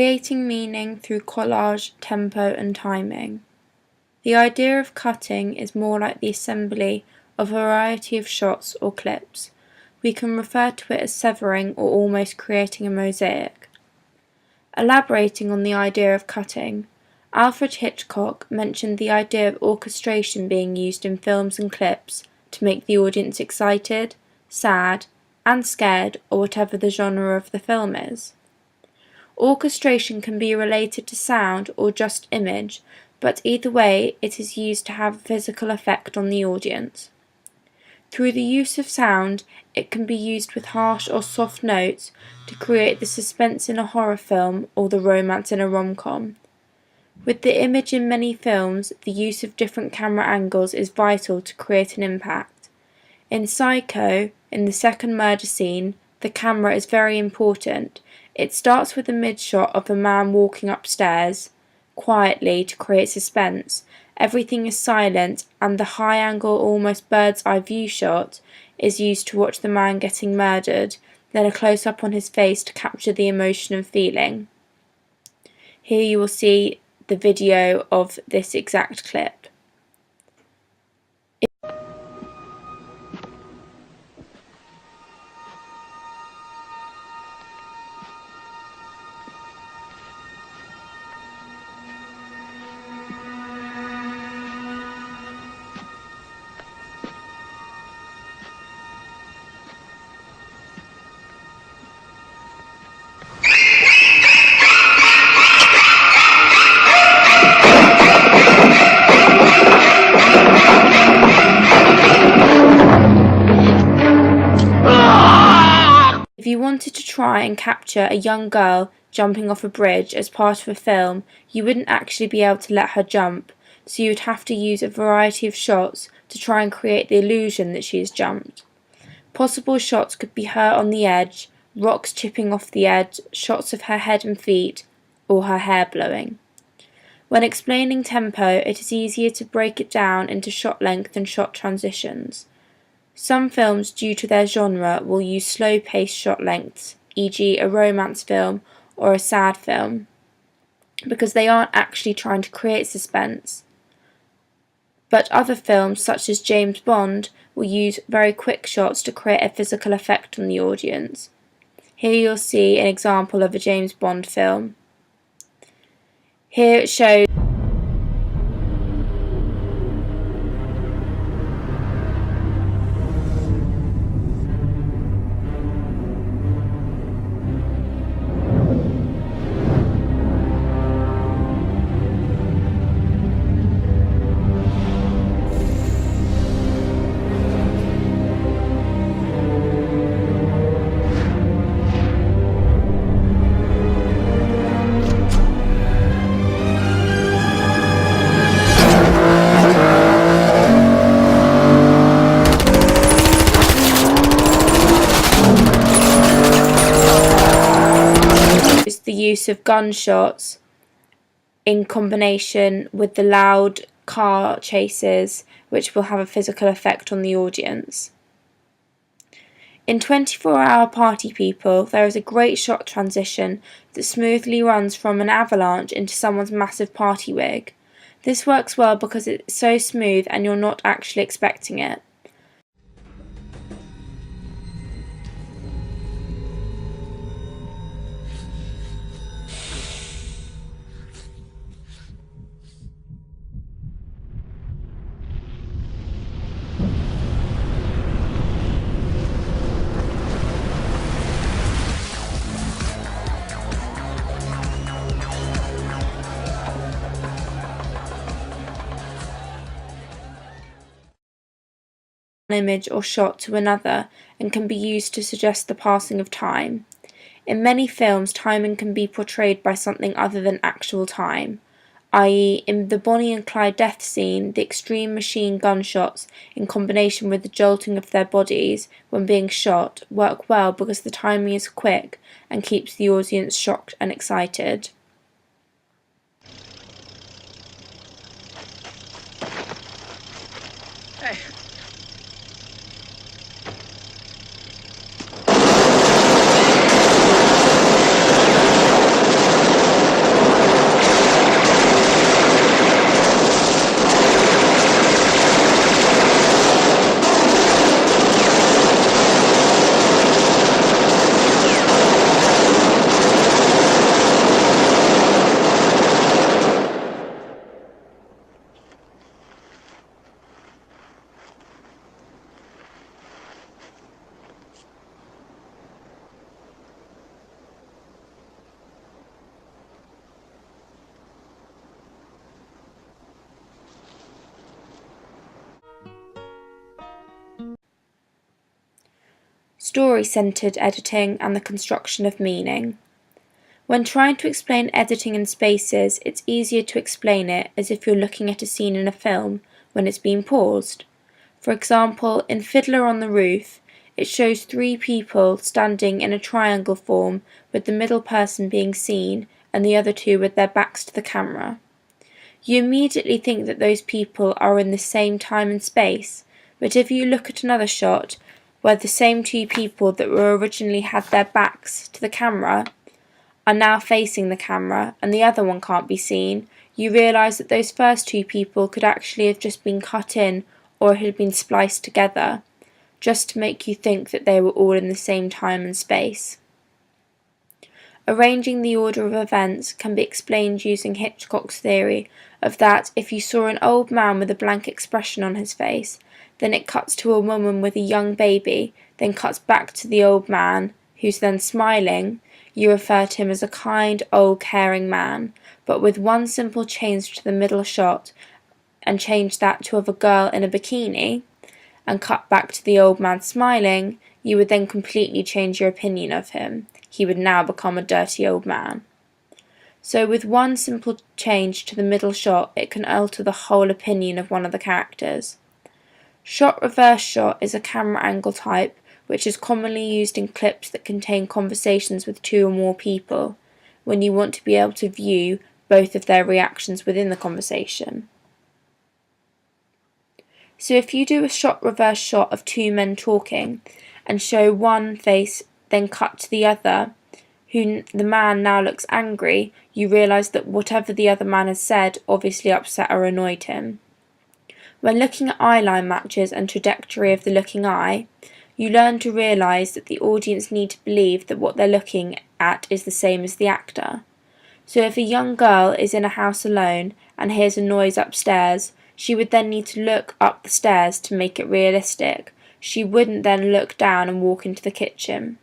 Creating meaning through collage, tempo and timing. The idea of cutting is more like the assembly of a variety of shots or clips. We can refer to it as severing or almost creating a mosaic. Elaborating on the idea of cutting, Alfred Hitchcock mentioned the idea of orchestration being used in films and clips to make the audience excited, sad, and scared, or whatever the genre of the film is. Orchestration can be related to sound or just image, but either way it is used to have a physical effect on the audience. Through the use of sound, it can be used with harsh or soft notes to create the suspense in a horror film or the romance in a rom-com. With the image in many films, the use of different camera angles is vital to create an impact. In Psycho, in the second murder scene, the camera is very important. It starts with a mid-shot of a man walking upstairs, quietly to create suspense. Everything is silent, and the high-angle, almost bird's-eye view shot is used to watch the man getting murdered, then a close-up on his face to capture the emotion and feeling. Here you will see the video of this exact clip. If you wanted to try and capture a young girl jumping off a bridge as part of a film, you wouldn't actually be able to let her jump, so you would have to use a variety of shots to try and create the illusion that she has jumped. Possible shots could be her on the edge, rocks chipping off the edge, shots of her head and feet, or her hair blowing. When explaining tempo, it is easier to break it down into shot length and shot transitions. Some films, due to their genre, will use slow-paced shot lengths, e.g. a romance film or a sad film, because they aren't actually trying to create suspense. But other films, such as James Bond, will use very quick shots to create a physical effect on the audience. Here you'll see an example of a James Bond film. Here it shows the use of gunshots in combination with the loud car chases, which will have a physical effect on the audience. In 24-Hour Party People, there is a great shot transition that smoothly runs from an avalanche into someone's massive party wig. This works well because it's so smooth and you're not actually expecting it. Image or shot to another and can be used to suggest the passing of time. In many films, timing can be portrayed by something other than actual time, i.e. in the Bonnie and Clyde death scene, the extreme machine gun shots in combination with the jolting of their bodies when being shot work well because the timing is quick and keeps the audience shocked and excited. Hey. story-centered editing, and the construction of meaning. When trying to explain editing in spaces, it's easier to explain it as if you're looking at a scene in a film when it's been paused. For example, in Fiddler on the Roof, it shows 3 people standing in a triangle form with the middle person being seen and the other 2 with their backs to the camera. You immediately think that those people are in the same time and space, but if you look at another shot where the same 2 people that were originally had their backs to the camera are now facing the camera and the other one can't be seen, you realise that those first 2 people could actually have just been cut in or had been spliced together, just to make you think that they were all in the same time and space. Arranging the order of events can be explained using Hitchcock's theory of that if you saw an old man with a blank expression on his face, then it cuts to a woman with a young baby, then cuts back to the old man, who's then smiling, you refer to him as a kind, old, caring man, but with one simple change to the middle shot, and change that to of a girl in a bikini, and cut back to the old man smiling, you would then completely change your opinion of him. He would now become a dirty old man. So with one simple change to the middle shot, it can alter the whole opinion of one of the characters. Shot reverse shot is a camera angle type which is commonly used in clips that contain conversations with 2 or more people, when you want to be able to view both of their reactions within the conversation. So if you do a shot reverse shot of 2 men talking and show one face then cut to the other, who the man now looks angry, you realise that whatever the other man has said obviously upset or annoyed him. When looking at eye line matches and trajectory of the looking eye, you learn to realise that the audience need to believe that what they're looking at is the same as the actor. So if a young girl is in a house alone and hears a noise upstairs, she would then need to look up the stairs to make it realistic. She wouldn't then look down and walk into the kitchen.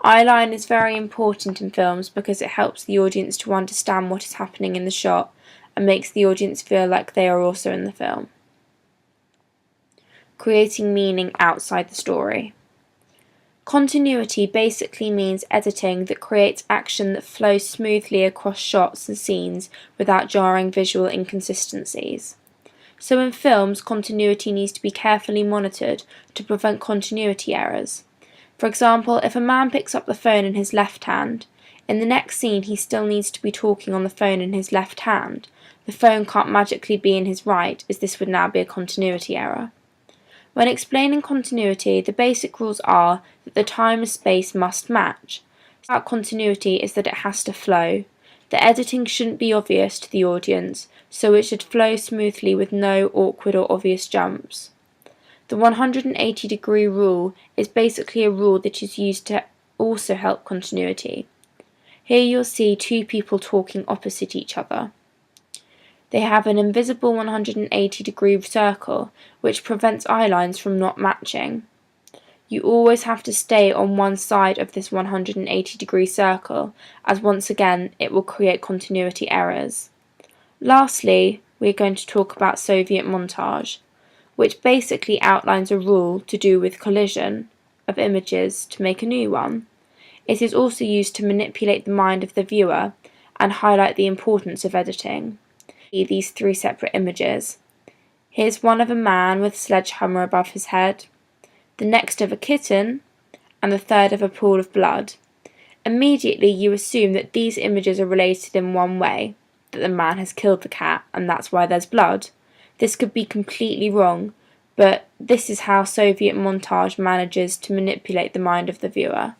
Eyeline is very important in films because it helps the audience to understand what is happening in the shot and makes the audience feel like they are also in the film. Creating meaning outside the story. Continuity basically means editing that creates action that flows smoothly across shots and scenes without jarring visual inconsistencies. So in films, continuity needs to be carefully monitored to prevent continuity errors. For example, if a man picks up the phone in his left hand, in the next scene he still needs to be talking on the phone in his left hand. The phone can't magically be in his right, as this would now be a continuity error. When explaining continuity, the basic rules are that the time and space must match. About continuity is that it has to flow. The editing shouldn't be obvious to the audience, so it should flow smoothly with no awkward or obvious jumps. The 180-degree rule is basically a rule that is used to also help continuity. Here you'll see 2 people talking opposite each other. They have an invisible 180-degree circle, which prevents eye lines from not matching. You always have to stay on one side of this 180-degree circle, as once again it will create continuity errors. Lastly, we're going to talk about Soviet montage, which basically outlines a rule to do with collision of images to make a new one. It is also used to manipulate the mind of the viewer and highlight the importance of editing. These 3 separate images. Here's one of a man with a sledgehammer above his head, the next of a kitten, and the third of a pool of blood. Immediately you assume that these images are related in one way, that the man has killed the cat and that's why there's blood. This could be completely wrong, but this is how Soviet montage manages to manipulate the mind of the viewer.